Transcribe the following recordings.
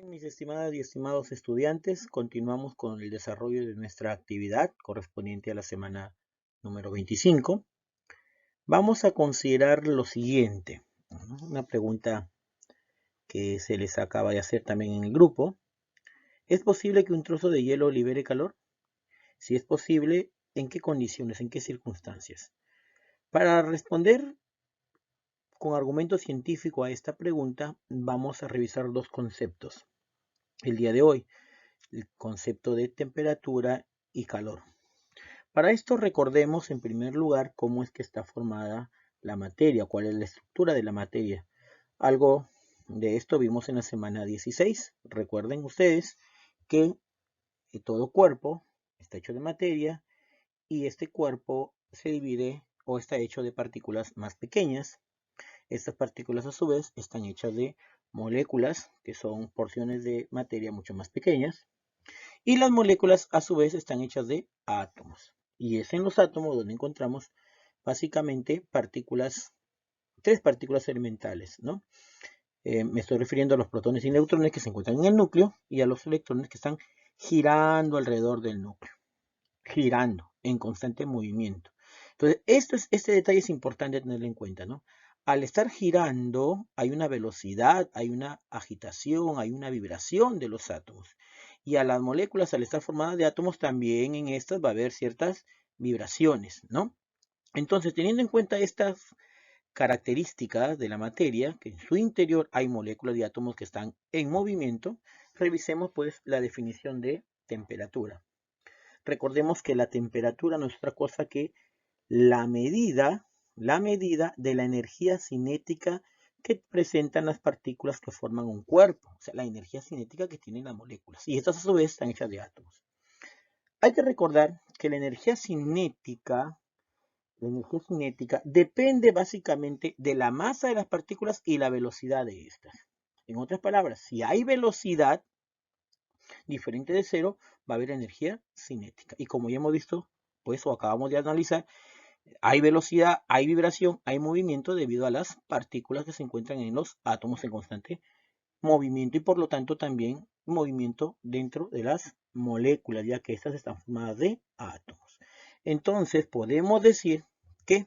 Mis estimadas y estimados estudiantes, continuamos con el desarrollo de nuestra actividad correspondiente a la semana número 25. Vamos a considerar lo siguiente, una pregunta que se les acaba de hacer también en el grupo. ¿Es posible que un trozo de hielo libere calor? Si es posible, ¿en qué condiciones, en qué circunstancias? Para responder con argumento científico a esta pregunta, vamos a revisar dos conceptos el día de hoy. El concepto de temperatura y calor. Para esto recordemos en primer lugar cómo es que está formada la materia, cuál es la estructura de la materia. Algo de esto vimos en la semana 16. Recuerden ustedes que todo cuerpo está hecho de materia y este cuerpo se divide o está hecho de partículas más pequeñas. Estas partículas a su vez están hechas de moléculas, que son porciones de materia mucho más pequeñas. Y las moléculas a su vez están hechas de átomos. Y es en los átomos donde encontramos básicamente partículas, tres partículas elementales, ¿no? Me estoy refiriendo a los protones y neutrones que se encuentran en el núcleo y a los electrones que están girando alrededor del núcleo, girando en constante movimiento. Entonces, este detalle es importante tenerlo en cuenta, ¿no? Al estar girando, hay una velocidad, hay una agitación, hay una vibración de los átomos. Y a las moléculas, al estar formadas de átomos, también en estas va a haber ciertas vibraciones, ¿no? Entonces, teniendo en cuenta estas características de la materia, que en su interior hay moléculas y átomos que están en movimiento, revisemos pues la definición de temperatura. Recordemos que la temperatura no es otra cosa que la medida, la medida de la energía cinética que presentan las partículas que forman un cuerpo, o sea, la energía cinética que tienen las moléculas. Y estas a su vez están hechas de átomos. Hay que recordar que la energía cinética depende básicamente de la masa de las partículas y la velocidad de estas. En otras palabras, si hay velocidad diferente de cero, va a haber energía cinética. Y como ya hemos visto, pues o acabamos de analizar, hay velocidad, hay vibración, hay movimiento debido a las partículas que se encuentran en los átomos en constante movimiento y por lo tanto también movimiento dentro de las moléculas, ya que estas están formadas de átomos. Entonces podemos decir que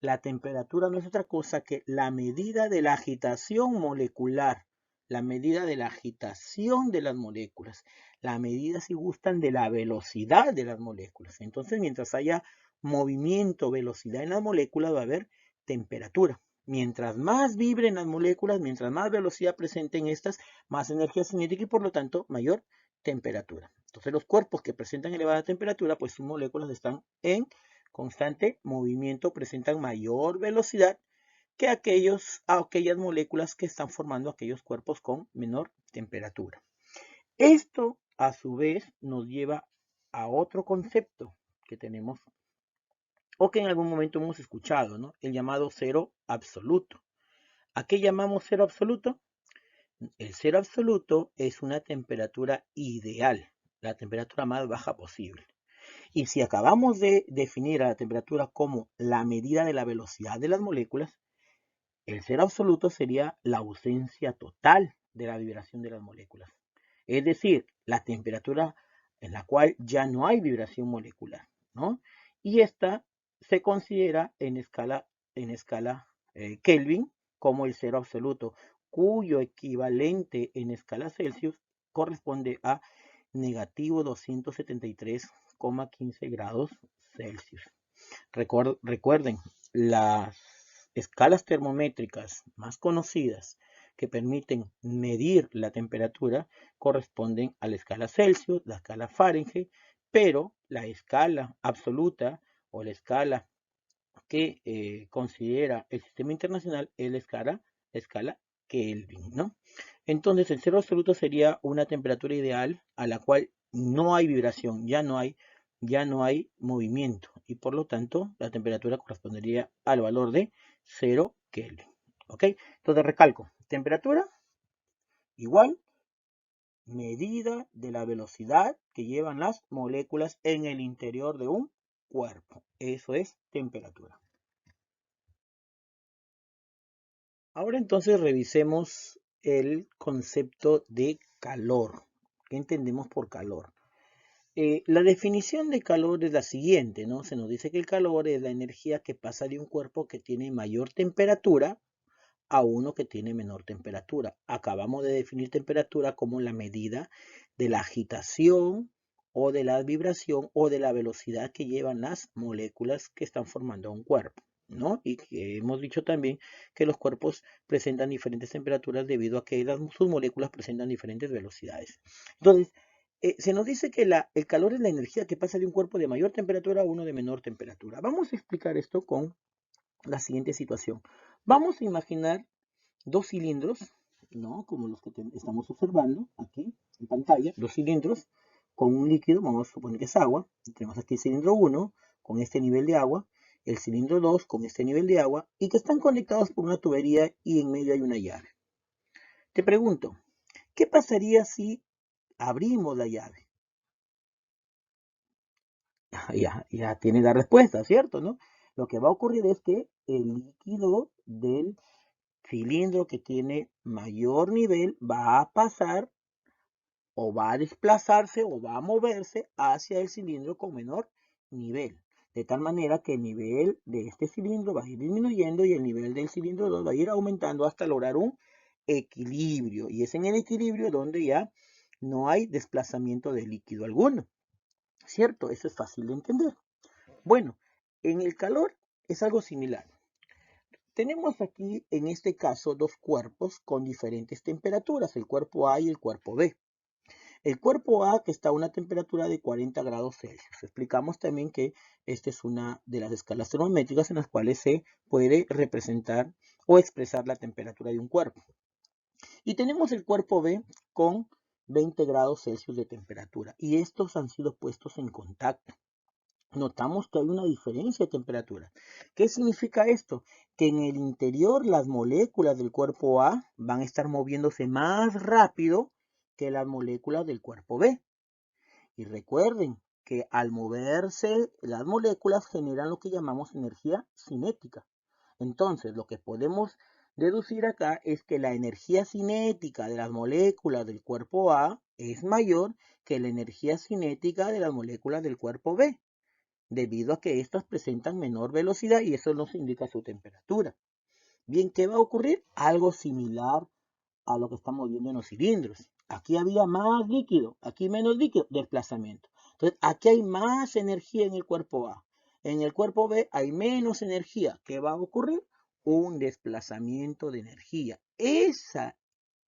la temperatura no es otra cosa que la medida de la agitación molecular, la medida de la agitación de las moléculas, la medida, si gustan, de la velocidad de las moléculas. Entonces, mientras haya movimiento, velocidad en las moléculas, va a haber temperatura. Mientras más vibren las moléculas, mientras más velocidad presenten estas, más energía cinética y por lo tanto mayor temperatura. Entonces los cuerpos que presentan elevada temperatura, pues sus moléculas están en constante movimiento, presentan mayor velocidad que aquellas moléculas que están formando aquellos cuerpos con menor temperatura. Esto a su vez nos lleva a otro concepto que tenemos o que en algún momento hemos escuchado, ¿no? El llamado cero absoluto. ¿A qué llamamos cero absoluto? El cero absoluto es una temperatura ideal, la temperatura más baja posible. Y si acabamos de definir a la temperatura como la medida de la velocidad de las moléculas, el cero absoluto sería la ausencia total de la vibración de las moléculas. Es decir, la temperatura en la cual ya no hay vibración molecular, ¿no? Y esta se considera en escala Kelvin como el cero absoluto, cuyo equivalente en escala Celsius corresponde a negativo 273,15 grados Celsius. Recuerden, las escalas termométricas más conocidas que permiten medir la temperatura corresponden a la escala Celsius, la escala Fahrenheit, pero la escala absoluta o la escala que considera el sistema internacional es la escala Kelvin, ¿no? Entonces el cero absoluto sería una temperatura ideal a la cual no hay vibración, ya no hay movimiento y por lo tanto la temperatura correspondería al valor de 0 Kelvin. ¿Ok? Entonces recalco, temperatura igual medida de la velocidad que llevan las moléculas en el interior de un cuerpo. Eso es temperatura. Ahora entonces revisemos el concepto de calor. ¿Qué entendemos por calor? La definición de calor es la siguiente, ¿no? Se nos dice que el calor es la energía que pasa de un cuerpo que tiene mayor temperatura a uno que tiene menor temperatura. Acabamos de definir temperatura como la medida de la agitación o de la vibración o de la velocidad que llevan las moléculas que están formando un cuerpo, ¿no? Y que hemos dicho también que los cuerpos presentan diferentes temperaturas debido a que sus moléculas presentan diferentes velocidades. Entonces, se nos dice que el calor es la energía que pasa de un cuerpo de mayor temperatura a uno de menor temperatura. Vamos a explicar esto con la siguiente situación. Vamos a imaginar dos cilindros, ¿no? Como los que estamos observando aquí en pantalla, dos cilindros con un líquido, vamos a suponer que es agua. Tenemos aquí el cilindro 1 con este nivel de agua, el cilindro 2 con este nivel de agua y que están conectados por una tubería y en medio hay una llave. Te pregunto, ¿qué pasaría si abrimos la llave? Ya tiene la respuesta, ¿cierto? ¿No? Lo que va a ocurrir es que el líquido del cilindro que tiene mayor nivel va a pasar o va a desplazarse o va a moverse hacia el cilindro con menor nivel. De tal manera que el nivel de este cilindro va a ir disminuyendo y el nivel del cilindro 2 va a ir aumentando hasta lograr un equilibrio. Y es en el equilibrio donde ya no hay desplazamiento de líquido alguno. ¿Cierto? Eso es fácil de entender. Bueno, en el calor es algo similar. Tenemos aquí, en este caso, dos cuerpos con diferentes temperaturas, el cuerpo A y el cuerpo B. El cuerpo A que está a una temperatura de 40 grados Celsius. Explicamos también que esta es una de las escalas termométricas en las cuales se puede representar o expresar la temperatura de un cuerpo. Y tenemos el cuerpo B con 20 grados Celsius de temperatura. Y estos han sido puestos en contacto. Notamos que hay una diferencia de temperatura. ¿Qué significa esto? Que en el interior las moléculas del cuerpo A van a estar moviéndose más rápido que las moléculas del cuerpo B. Y recuerden que al moverse las moléculas generan lo que llamamos energía cinética. Entonces, lo que podemos deducir acá es que la energía cinética de las moléculas del cuerpo A es mayor que la energía cinética de las moléculas del cuerpo B, debido a que éstas presentan menor velocidad y eso nos indica su temperatura. Bien, ¿qué va a ocurrir? Algo similar a lo que estamos viendo en los cilindros. Aquí había más líquido, aquí menos líquido, desplazamiento. Entonces, aquí hay más energía en el cuerpo A. En el cuerpo B hay menos energía. ¿Qué va a ocurrir? Un desplazamiento de energía. Esa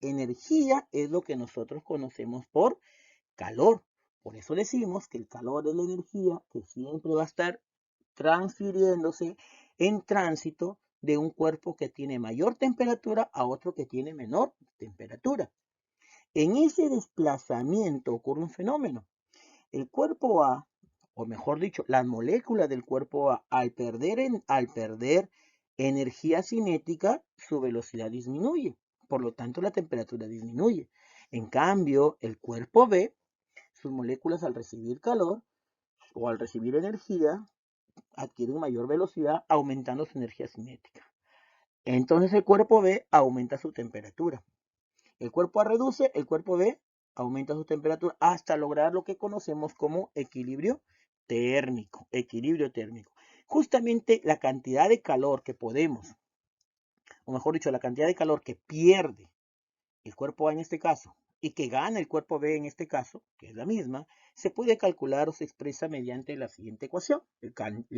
energía es lo que nosotros conocemos por calor. Por eso decimos que el calor es la energía que siempre va a estar transfiriéndose en tránsito de un cuerpo que tiene mayor temperatura a otro que tiene menor temperatura. En ese desplazamiento ocurre un fenómeno. El cuerpo A, o mejor dicho, las moléculas del cuerpo A, al perder energía cinética, su velocidad disminuye. Por lo tanto, la temperatura disminuye. En cambio, el cuerpo B, sus moléculas al recibir calor o al recibir energía, adquieren mayor velocidad aumentando su energía cinética. Entonces el cuerpo B aumenta su temperatura. El cuerpo A reduce, el cuerpo B aumenta su temperatura hasta lograr lo que conocemos como equilibrio térmico. Equilibrio térmico. Justamente la cantidad de calor que podemos, o mejor dicho, la cantidad de calor que pierde el cuerpo A en este caso y que gana el cuerpo B en este caso, que es la misma, se puede calcular o se expresa mediante la siguiente ecuación. El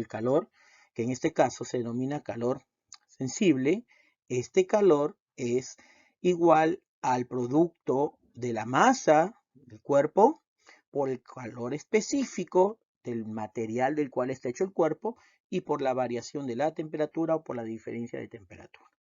calor, que en este caso se denomina calor sensible, este calor es igual al producto de la masa del cuerpo por el calor específico del material del cual está hecho el cuerpo y por la variación de la temperatura o por la diferencia de temperatura.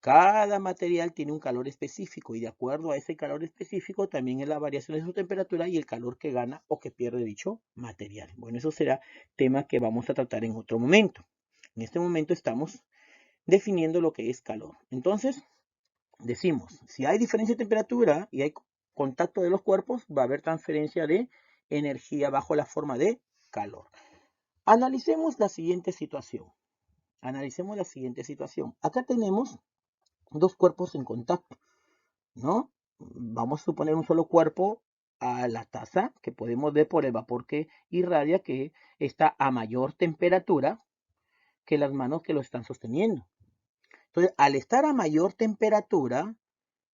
Cada material tiene un calor específico y de acuerdo a ese calor específico también es la variación de su temperatura y el calor que gana o que pierde dicho material. Bueno, eso será tema que vamos a tratar en otro momento. En este momento estamos definiendo lo que es calor. Entonces, decimos, si hay diferencia de temperatura y hay contacto de los cuerpos, va a haber transferencia de energía bajo la forma de calor. Analicemos la siguiente situación. Analicemos la siguiente situación. Acá tenemos dos cuerpos en contacto. ¿no? Vamos a suponer un solo cuerpo a la taza que podemos ver por el vapor que irradia, que está a mayor temperatura que las manos que lo están sosteniendo. Entonces, al estar a mayor temperatura,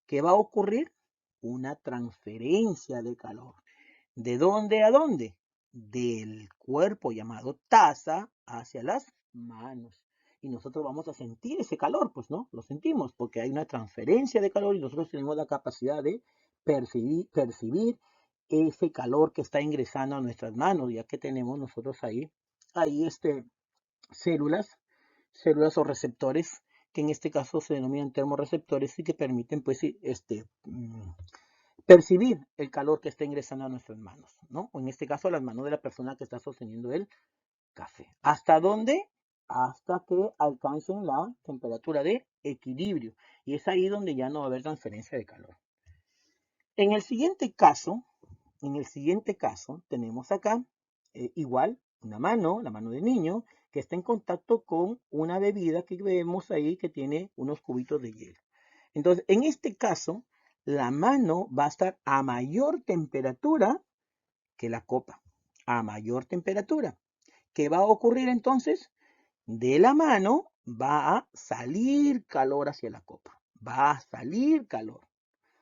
¿qué va a ocurrir? Una transferencia de calor. ¿De dónde a dónde? Del cuerpo llamado taza hacia las manos. Y nosotros vamos a sentir ese calor, pues no, lo sentimos porque hay una transferencia de calor y nosotros tenemos la capacidad de percibir ese calor que está ingresando a nuestras manos, ya que tenemos nosotros ahí células, células o receptores, que en este caso se denominan termorreceptores y que permiten pues percibir el calor que está ingresando a nuestras manos, ¿no? O en este caso a las manos de la persona que está sosteniendo el café. ¿Hasta dónde? Hasta que alcancen la temperatura de equilibrio. Y es ahí donde ya no va a haber transferencia de calor. En el siguiente caso, tenemos acá igual una mano, la mano del niño, que está en contacto con una bebida que vemos ahí que tiene unos cubitos de hielo. Entonces, en este caso, la mano va a estar a mayor temperatura que la copa, a mayor temperatura. ¿Qué va a ocurrir entonces? De la mano va a salir calor hacia la copa, va a salir calor.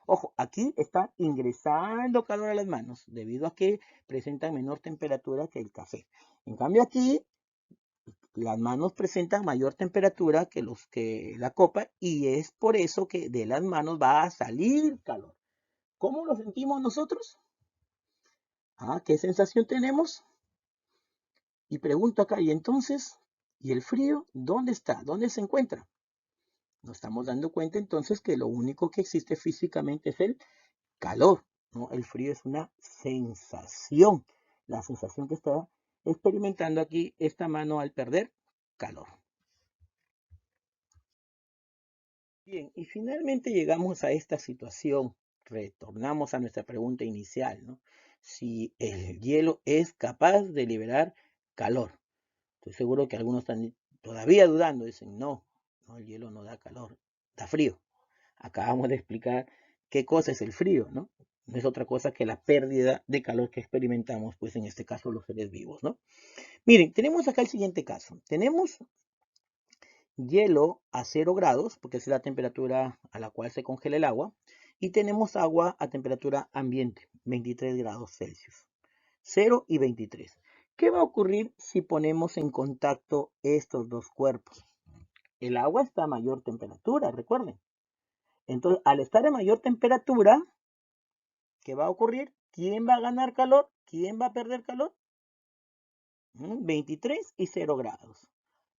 Ojo, aquí está ingresando calor a las manos debido a que presentan menor temperatura que el café. En cambio aquí las manos presentan mayor temperatura que la copa y es por eso que de las manos va a salir calor. ¿Cómo lo sentimos nosotros? ¿Qué sensación tenemos? Y pregunto acá, ¿y entonces? ¿Y el frío? ¿Dónde está? ¿Dónde se encuentra? Nos estamos dando cuenta entonces que lo único que existe físicamente es el calor, ¿no? El frío es una sensación, la sensación que está experimentando aquí esta mano al perder calor. Bien, y finalmente llegamos a esta situación, retornamos a nuestra pregunta inicial, ¿no? Si el hielo es capaz de liberar calor. Estoy seguro que algunos están todavía dudando, dicen, no, no, el hielo no da calor, da frío. Acabamos de explicar qué cosa es el frío, ¿no? No es otra cosa que la pérdida de calor que experimentamos, pues en este caso los seres vivos, ¿no? Miren, tenemos acá el siguiente caso. Tenemos hielo a 0 grados, porque es la temperatura a la cual se congela el agua, y tenemos agua a temperatura ambiente, 23 grados Celsius. 0 y 23. ¿Qué va a ocurrir si ponemos en contacto estos dos cuerpos? El agua está a mayor temperatura, recuerden. Entonces, al estar a mayor temperatura, ¿qué va a ocurrir? ¿Quién va a ganar calor? ¿Quién va a perder calor? 23 y 0 grados.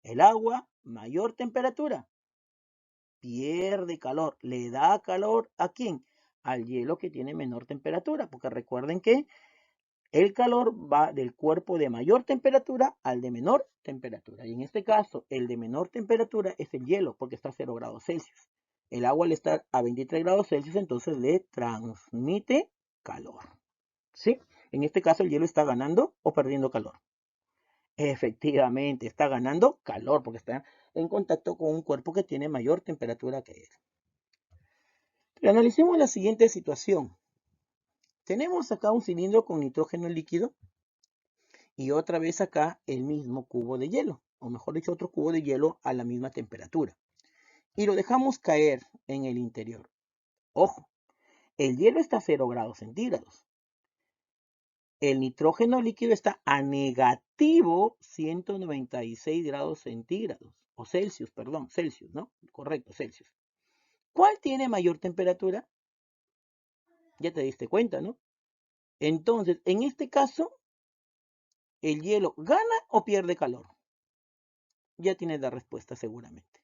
El agua, mayor temperatura, pierde calor. ¿Le da calor a quién? Al hielo que tiene menor temperatura, porque recuerden que el calor va del cuerpo de mayor temperatura al de menor temperatura. Y en este caso, el de menor temperatura es el hielo, porque está a 0 grados Celsius. El agua al estar a 23 grados Celsius, entonces le transmite calor. ¿Sí? En este caso, el hielo está ganando o perdiendo calor. Efectivamente, está ganando calor porque está en contacto con un cuerpo que tiene mayor temperatura que él. Pero analicemos la siguiente situación. Tenemos acá un cilindro con nitrógeno líquido y otra vez acá el mismo cubo de hielo, o mejor dicho, otro cubo de hielo a la misma temperatura. Y lo dejamos caer en el interior. Ojo, el hielo está a 0 grados centígrados. El nitrógeno líquido está a negativo 196 grados centígrados, o Celsius, perdón, Celsius, ¿no? Correcto, Celsius. ¿Cuál tiene mayor temperatura? Ya te diste cuenta, ¿no? Entonces, en este caso, ¿el hielo gana o pierde calor? Ya tienes la respuesta seguramente.